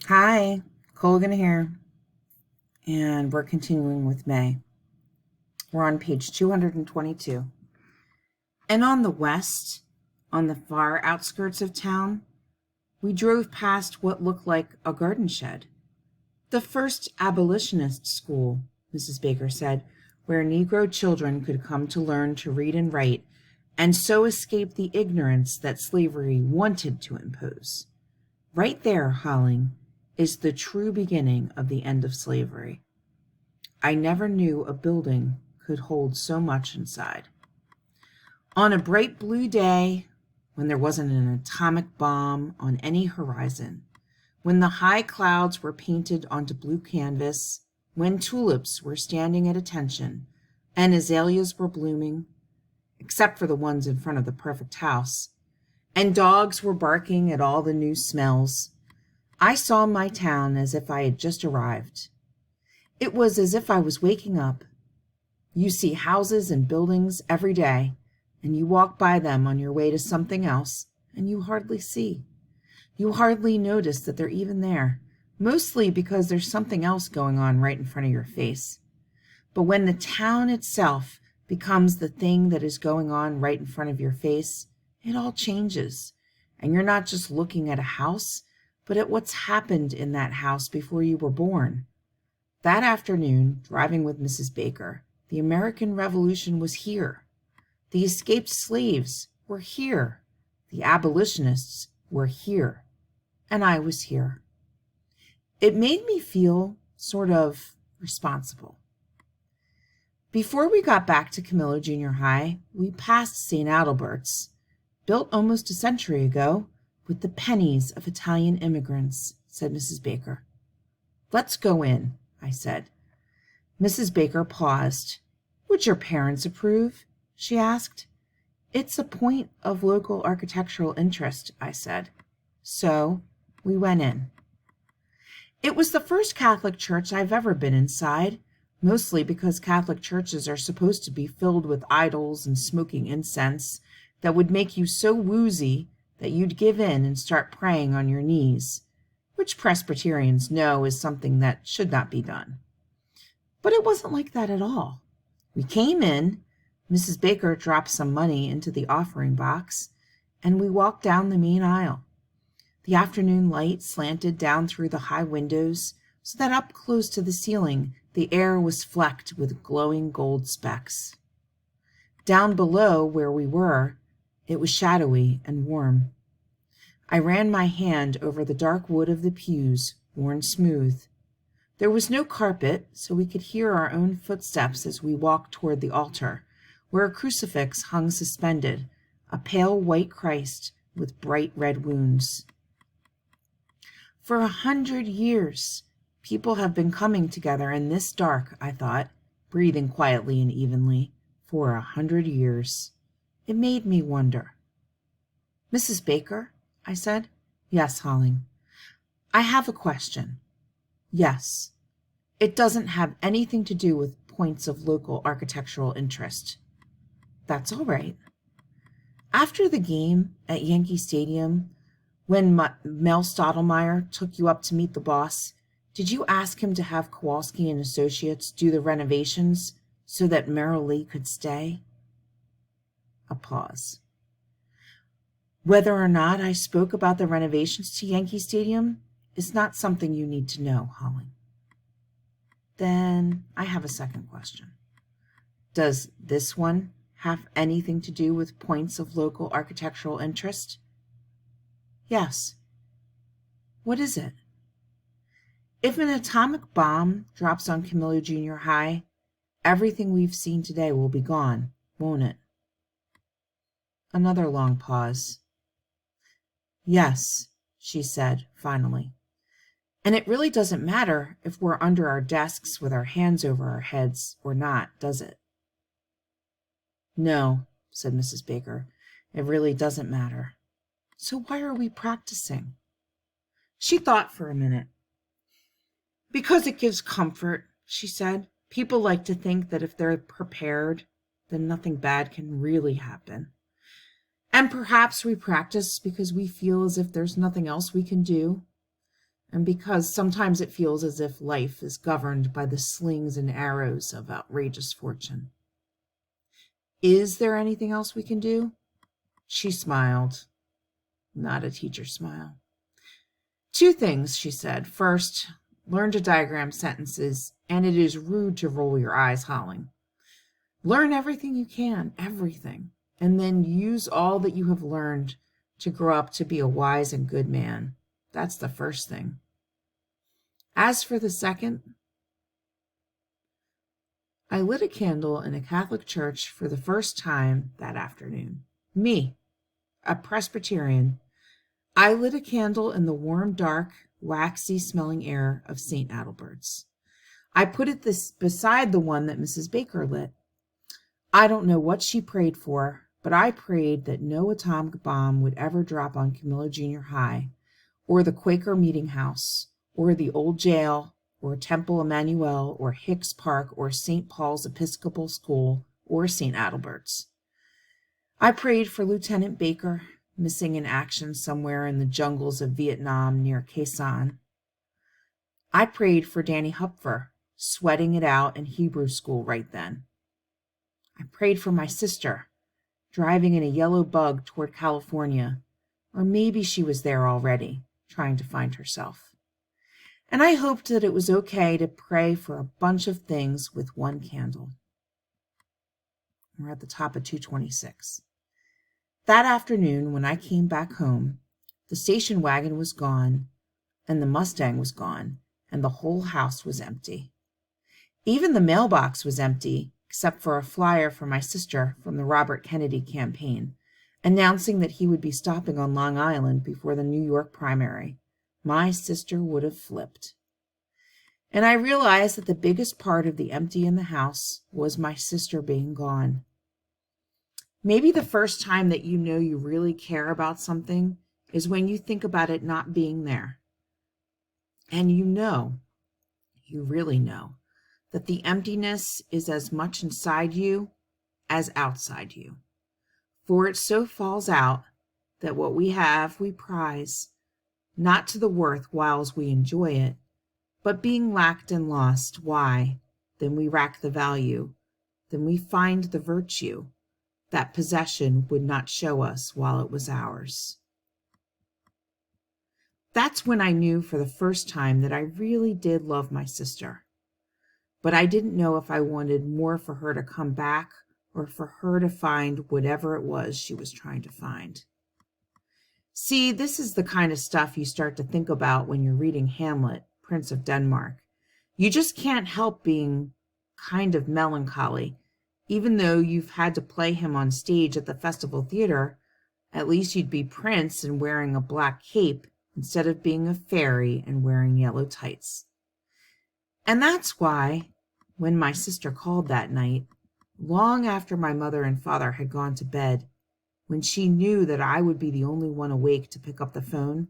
Hi, Colgan here, and we're continuing with May. We're on page 222. And on the west, on the far outskirts of town, we drove past what looked like a garden shed. The first abolitionist school, Mrs. Baker said, where Negro children could come to learn to read and write, and so escape the ignorance that slavery wanted to impose. Right there, Holling, is the true beginning of the end of slavery. I never knew a building could hold so much inside. On a bright blue day, when there wasn't an atomic bomb on any horizon, when the high clouds were painted onto blue canvas, when tulips were standing at attention, and azaleas were blooming, except for the ones in front of the perfect house, and dogs were barking at all the new smells, I saw my town as if I had just arrived. It was as if I was waking up. You see houses and buildings every day, and you walk by them on your way to something else, and you hardly see. You hardly notice that they're even there, mostly because there's something else going on right in front of your face. But when the town itself becomes the thing that is going on right in front of your face, it all changes, and you're not just looking at a house, but at what's happened in that house before you were born. That afternoon, driving with Mrs. Baker, the American Revolution was here. The escaped slaves were here. The abolitionists were here. And I was here. It made me feel sort of responsible. Before we got back to Camillo Junior High, we passed St. Adalbert's, built almost a century ago, with the pennies of Italian immigrants, said Mrs. Baker. Let's go in, I said. Mrs. Baker paused. Would your parents approve? She asked. It's a point of local architectural interest, I said. So we went in. It was the first Catholic church I've ever been inside, mostly because Catholic churches are supposed to be filled with idols and smoking incense that would make you so woozy that you'd give in and start praying on your knees, which Presbyterians know is something that should not be done. But it wasn't like that at all. We came in, Mrs. Baker dropped some money into the offering box, and we walked down the main aisle. The afternoon light slanted down through the high windows, so that up close to the ceiling the air was flecked with glowing gold specks. Down below where we were, it was shadowy and warm. I ran my hand over the dark wood of the pews, worn smooth. There was no carpet, so we could hear our own footsteps as we walked toward the altar, where a crucifix hung suspended, a pale white Christ with bright red wounds. For 100 years, people have been coming together in this dark, I thought, breathing quietly and evenly, for 100 years. It made me wonder. Mrs. Baker, I said. Yes, Holling. I have a question. Yes. It doesn't have anything to do with points of local architectural interest. That's all right. After the game at Yankee Stadium, when Mel Stottlemyre took you up to meet the boss, did you ask him to have Kowalski and Associates do the renovations so that Merrill Lee could stay? A pause. Whether or not I spoke about the renovations to Yankee Stadium is not something you need to know, Holling. Then I have a second question. Does this one have anything to do with points of local architectural interest? Yes. What is it? If an atomic bomb drops on Camillo Junior High, everything we've seen today will be gone, won't it? Another long pause. Yes, she said, finally. And it really doesn't matter if we're under our desks with our hands over our heads or not, does it? No, said Mrs. Baker. It really doesn't matter. So why are we practicing? She thought for a minute. Because it gives comfort, she said. People like to think that if they're prepared, then nothing bad can really happen. And perhaps we practice because we feel as if there's nothing else we can do. and because sometimes it feels as if life is governed by the slings and arrows of outrageous fortune. Is there anything else we can do? She smiled. Not a teacher smile. 2 things, she said. First, learn to diagram sentences, and it is rude to roll your eyes, Holling. Learn everything you can, everything, and then use all that you have learned to grow up to be a wise and good man. That's the first thing. As for the second, I lit a candle in a Catholic church for the first time that afternoon. Me, a Presbyterian. I lit a candle in the warm, dark, waxy-smelling air of St. Adalbert's. I put it beside the one that Mrs. Baker lit. I don't know what she prayed for, but I prayed that no atomic bomb would ever drop on Camilla Junior High, or the Quaker Meeting House, or the old jail, or Temple Emmanuel, or Hicks Park, or St. Paul's Episcopal School, or St. Adalbert's. I prayed for Lieutenant Baker, missing in action somewhere in the jungles of Vietnam near Khe Sanh. I prayed for Danny Hupfer, sweating it out in Hebrew school right then. I prayed for my sister, driving in a yellow bug toward California, or maybe she was there already, trying to find herself. And I hoped that it was okay to pray for a bunch of things with one candle. We're at the top of 226. That afternoon, when I came back home, the station wagon was gone, and the Mustang was gone, and the whole house was empty. Even the mailbox was empty, except for a flyer for my sister from the Robert Kennedy campaign, announcing that he would be stopping on Long Island before the New York primary. My sister would have flipped. And I realized that the biggest part of the empty in the house was my sister being gone. Maybe the first time that you know you really care about something is when you think about it not being there. And you really know, that the emptiness is as much inside you as outside you. For it so falls out that what we have we prize, not to the worth whiles we enjoy it, but being lacked and lost, why, then we rack the value, then we find the virtue that possession would not show us while it was ours. That's when I knew for the first time that I really did love my sister. But I didn't know if I wanted more for her to come back or for her to find whatever it was she was trying to find. See, this is the kind of stuff you start to think about when you're reading Hamlet, Prince of Denmark. You just can't help being kind of melancholy. Even though you've had to play him on stage at the Festival Theater, at least you'd be Prince and wearing a black cape instead of being a fairy and wearing yellow tights. And that's why, when my sister called that night, long after my mother and father had gone to bed, when she knew that I would be the only one awake to pick up the phone,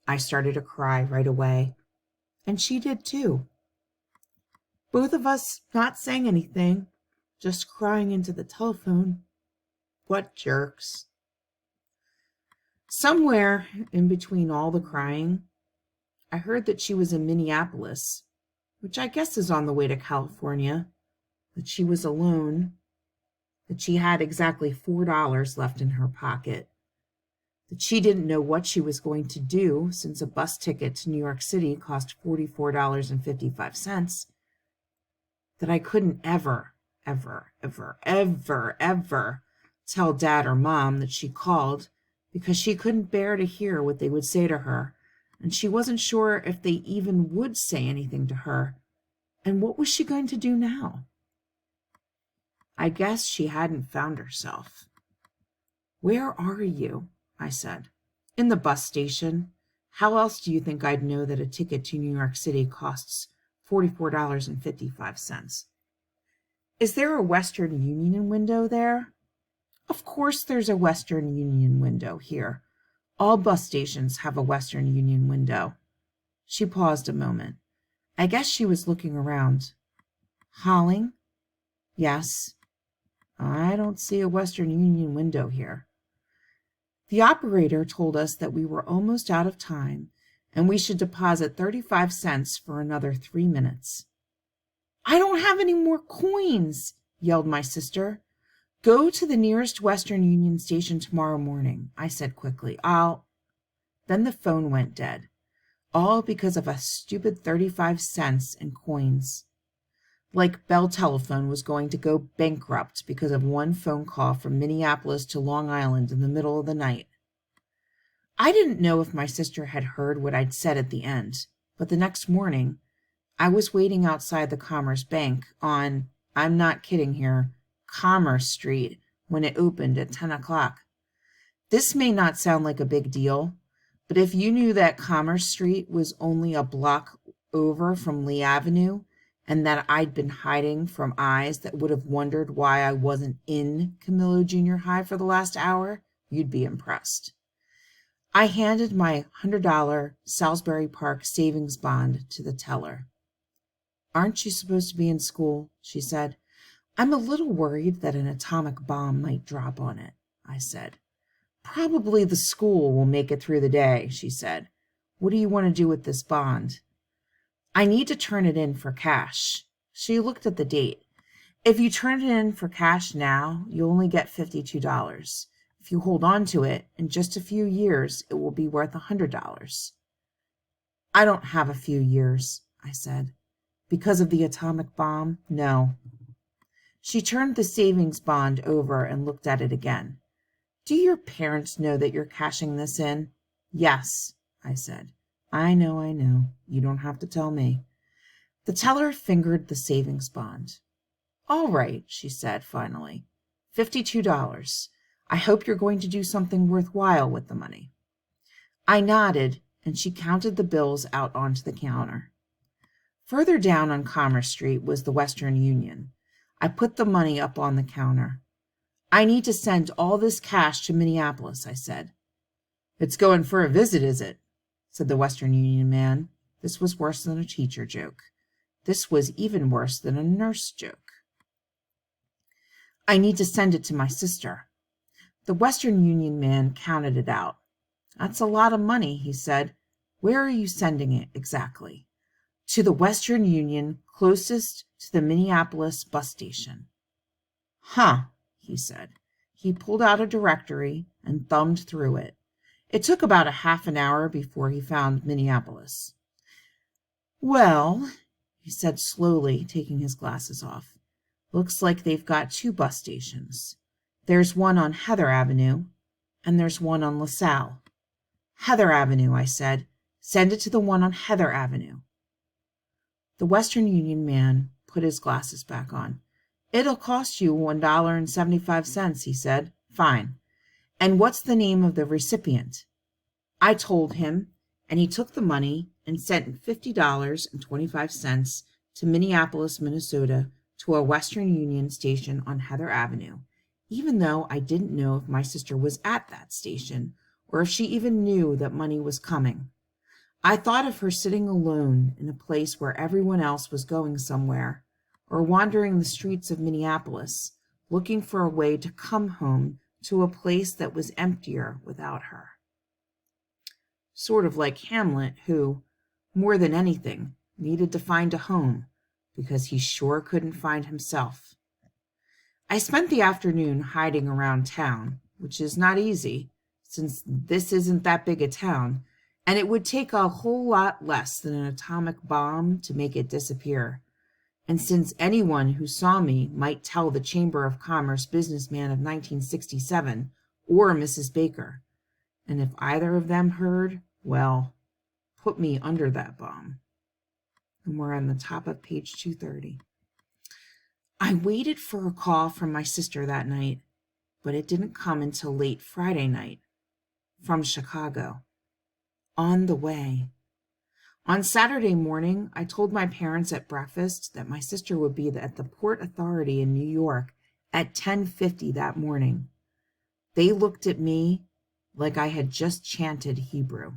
I started to cry right away. And she did too. Both of us not saying anything, just crying into the telephone. What jerks. Somewhere in between all the crying, I heard that she was in Minneapolis, which I guess is on the way to California, that she was alone, that she had exactly $4 left in her pocket, that she didn't know what she was going to do since a bus ticket to New York City cost $44.55, that I couldn't ever tell Dad or Mom that she called because she couldn't bear to hear what they would say to her, and she wasn't sure if they even would say anything to her. And what was she going to do now? I guess she hadn't found herself. "Where are you?" I said. "In the bus station. How else do you think I'd know that a ticket to New York City costs $44.55? "Is there a Western Union window there?" "Of course there's a Western Union window here. All bus stations have a Western Union window." She paused a moment. I guess she was looking around. "Holling?" "Yes." "I don't see a Western Union window here." The operator told us that we were almost out of time and we should deposit 35 cents for another 3 minutes. I don't have any more coins, yelled my sister. Go to the nearest Western Union station tomorrow morning, I said quickly. Then the phone went dead, all because of a stupid 35 cents in coins. Like Bell Telephone was going to go bankrupt because of one phone call from Minneapolis to Long Island in the middle of the night. I didn't know if my sister had heard what I'd said at the end, but the next morning, I was waiting outside the Commerce Bank on, I'm not kidding here, Commerce Street when it opened at 10 o'clock. This may not sound like a big deal, but if you knew that Commerce Street was only a block over from Lee Avenue and that I'd been hiding from eyes that would have wondered why I wasn't in Camillo Junior High for the last hour, you'd be impressed. I handed my $100 Salisbury Park savings bond to the teller. Aren't you supposed to be in school? She said. I'm a little worried that an atomic bomb might drop on it, I said. Probably the school will make it through the day, she said. What do you want to do with this bond? I need to turn it in for cash. She looked at the date. If you turn it in for cash now, you'll only get $52. If you hold on to it, in just a few years, it will be worth $100. I don't have a few years, I said. Because of the atomic bomb? No. She turned the savings bond over and looked at it again. Do your parents know that you're cashing this in? Yes, I said. I know. You don't have to tell me. The teller fingered the savings bond. All right, she said finally. $52. I hope you're going to do something worthwhile with the money. I nodded, and she counted the bills out onto the counter. Further down on Commerce Street was the Western Union. I put the money up on the counter. I need to send all this cash to Minneapolis, I said. It's going for a visit, is it? Said the Western Union man. This was worse than a teacher joke. This was even worse than a nurse joke. I need to send it to my sister. The Western Union man counted it out. That's a lot of money, he said. Where are you sending it exactly? To the Western Union closest to the Minneapolis bus station. Huh, he said. He pulled out a directory and thumbed through it. It took about a half an hour before he found Minneapolis. Well, he said slowly, taking his glasses off, looks like they've got 2 bus stations. There's one on Heather Avenue, and there's one on LaSalle. Heather Avenue, I said. Send it to the one on Heather Avenue. The Western Union man put his glasses back on. It'll cost you $1.75, he said. Fine. And what's the name of the recipient? I told him, and he took the money and sent $50.25 to Minneapolis, Minnesota, to a Western Union station on Heather Avenue, even though I didn't know if my sister was at that station or if she even knew that money was coming. I thought of her sitting alone in a place where everyone else was going somewhere, or wandering the streets of Minneapolis, looking for a way to come home to a place that was emptier without her. Sort of like Hamlet, who, more than anything, needed to find a home because he sure couldn't find himself. I spent the afternoon hiding around town, which is not easy, since this isn't that big a town, and it would take a whole lot less than an atomic bomb to make it disappear. And since anyone who saw me might tell the Chamber of Commerce businessman of 1967 or Mrs. Baker, and if either of them heard, well, put me under that bomb. And we're on the top of page 230. I waited for a call from my sister that night, but it didn't come until late Friday night from Chicago. On the way. On Saturday morning, I told my parents at breakfast that my sister would be at the Port Authority in New York at 10:50 that morning. They looked at me like I had just chanted Hebrew.